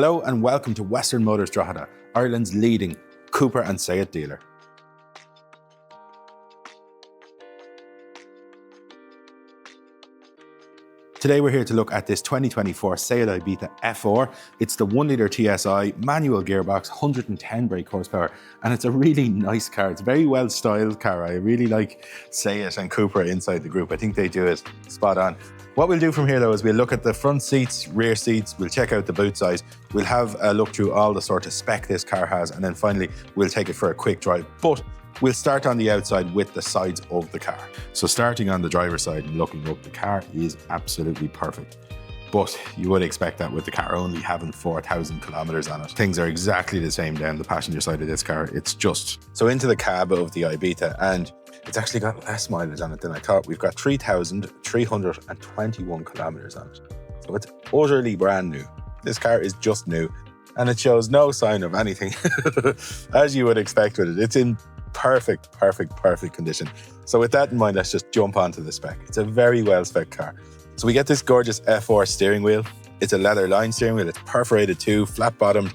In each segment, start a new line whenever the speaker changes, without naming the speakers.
Hello and welcome to Western Motors Drogheda, Ireland's leading Cooper and SEAT dealer. Today we're here to look at this 2024 SEAT Ibiza FR. It's the 1 litre TSI, manual gearbox, 110 brake horsepower, and it's a really nice car. It's a very well styled car. I really like SEAT and Cooper inside the group. I think they do it spot on. What we'll do from here though is we'll look at the front seats, rear seats, we'll check out the boot size, we'll have a look through all the sort of spec this car has, and then finally we'll take it for a quick drive. But we'll start on the outside with the sides of the car. So starting on the driver's side and looking up, the car is absolutely perfect. But you would expect that with the car only having 4,000 kilometers on it. Things are exactly the same down the passenger side of this car. It's just... So into the cab of the Ibiza, and it's actually got less mileage on it than I thought. We've got 3,321 kilometers on it. So it's utterly brand new. This car is just new and it shows no sign of anything as you would expect with it. It's in perfect condition. So with that in mind, let's just jump onto the spec. It's a very well spec car. So we get this gorgeous FR steering wheel. It's a leather line steering wheel. It's perforated too, flat bottom,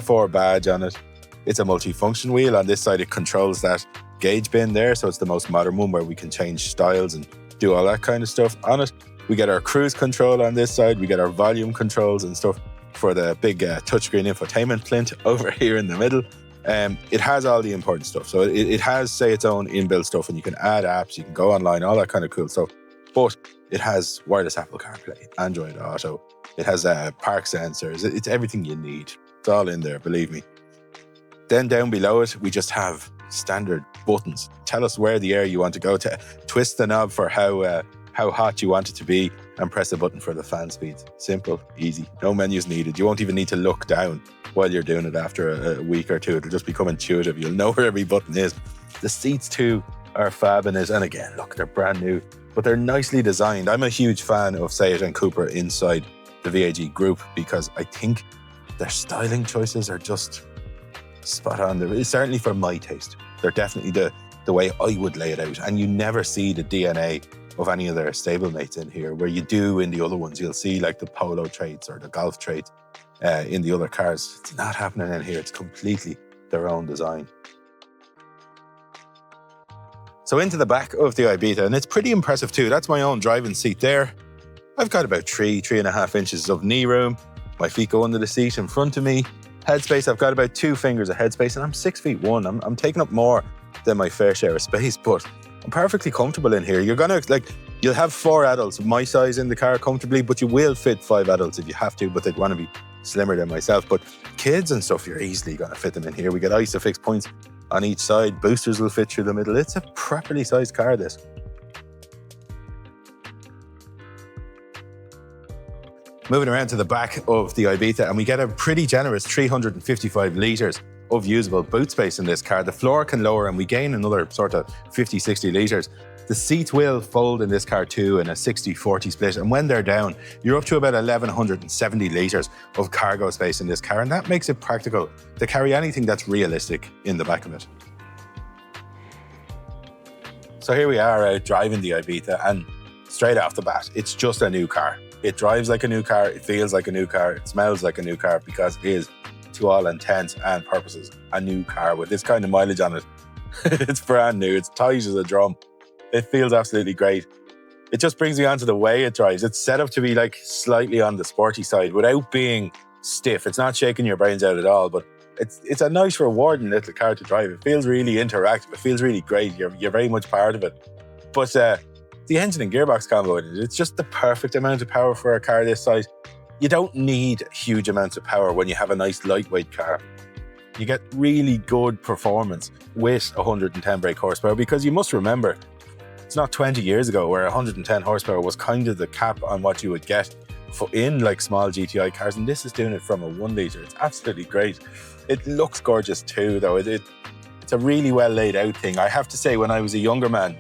FR badge on it. It's a multi-function wheel. On this side, it controls that gauge bin there. So it's the most modern one where we can change styles and do all that kind of stuff on it. We get our cruise control on this side. We get our volume controls and stuff for the big touchscreen infotainment plinth over here in the middle. It has all the important stuff. So it has, say, its own inbuilt stuff, and you can add apps, you can go online, all that kind of cool stuff. But it has wireless Apple CarPlay, Android Auto. It has park sensors. It's everything you need. It's all in there, believe me. Then down below it, we just have standard buttons. Tell us where the air you want to go to. Twist the knob for how hot you want it to be, and press the button for the fan speeds. Simple, easy, no menus needed. You won't even need to look down while you're doing it after a week or two. It'll just become intuitive. You'll know where every button is. The seats too are fab in it. And again, look, they're brand new, but they're nicely designed. I'm a huge fan of SEAT and Cooper inside the VAG group because I think their styling choices are just spot on. Certainly for my taste. They're definitely the way I would lay it out. And you never see the DNA of any of their stablemates in here, where you do in the other ones. You'll see like the polo traits or the golf traits in the other cars. It's not happening in here. It's completely their own design. So into the back of the Ibiza, and it's pretty impressive too. That's my own driving seat there. I've got about 3.5 inches of knee room. My feet go under the seat in front of me. Headspace, I've got about 2 fingers of headspace, and I'm 6'1". I'm taking up more than my fair share of space, but I'm perfectly comfortable in here. You'll have 4 adults my size in the car comfortably, but you will fit 5 adults if you have to, but they'd want to be slimmer than myself. But kids and stuff, you're easily going to fit them in here. We get ISOFIX points on each side. Boosters will fit through the middle. It's a properly sized car, this. Moving around to the back of the Ibiza, and we get a pretty generous 355 litres of usable boot space in this car. The floor can lower and we gain another sort of 50-60 litres. The seats will fold in this car too in a 60-40 split, and when they're down, you're up to about 1,170 litres of cargo space in this car, and that makes it practical to carry anything that's realistic in the back of it. So here we are out driving the Ibiza, and straight off the bat, it's just a new car. It drives like a new car, it feels like a new car, it smells like a new car, because it is, to all intents and purposes, a new car with this kind of mileage on it. It's brand new, it's tight as a drum. It feels absolutely great. It just brings me on to the way it drives. It's set up to be like slightly on the sporty side without being stiff. It's not shaking your brains out at all, but it's a nice, rewarding little car to drive. It feels really interactive. It feels really great. You're very much part of it. But the engine and gearbox combo in it, it's just the perfect amount of power for a car this size. You don't need huge amounts of power when you have a nice lightweight car. You get really good performance with 110 brake horsepower, because you must remember, it's not 20 years ago where 110 horsepower was kind of the cap on what you would get in like small GTI cars, and this is doing it from a 1 litre. It's absolutely great. It looks gorgeous too, though. It's a really well laid out thing. I have to say, when I was a younger man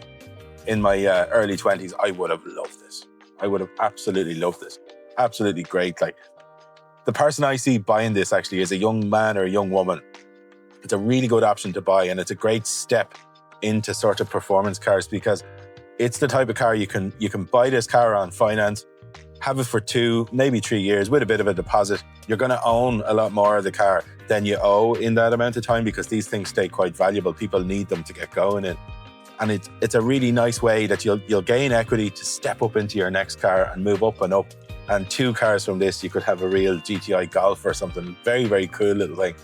in my early 20s, I would have loved this. I would have absolutely loved this. Absolutely great. Like, the person I see buying this actually is a young man or a young woman. It's a really good option to buy, and it's a great step into sort of performance cars, because it's the type of car you can buy this car on finance, have it for 2, maybe 3 years with a bit of a deposit, you're going to own a lot more of the car than you owe in that amount of time, because these things stay quite valuable. People need them to get going in. And it's a really nice way that you'll gain equity to step up into your next car and move up and up. And 2 cars from this, you could have a real GTI Golf or something. Very, very cool little thing.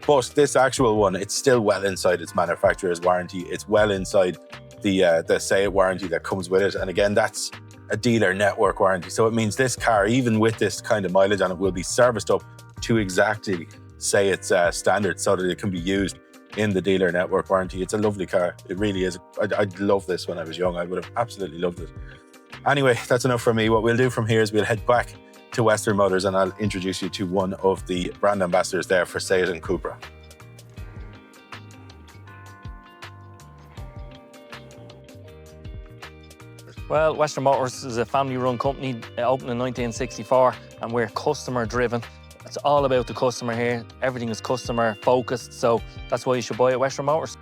But this actual one, it's still well inside its manufacturer's warranty. It's well inside the SEAT warranty that comes with it. And again, that's a dealer network warranty. So it means this car, even with this kind of mileage on it, will be serviced up to exactly SEAT's standards so that it can be used in the dealer network warranty. It's a lovely car. It really is. I'd love this when I was young. I would have absolutely loved it. Anyway, that's enough for me. What we'll do from here is we'll head back to Western Motors and I'll introduce you to one of the brand ambassadors there for SEAT and Cupra.
Well, Western Motors is a family-run company, opened in 1964, and we're customer-driven. It's all about the customer here. Everything is customer-focused, so that's why you should buy at Western Motors.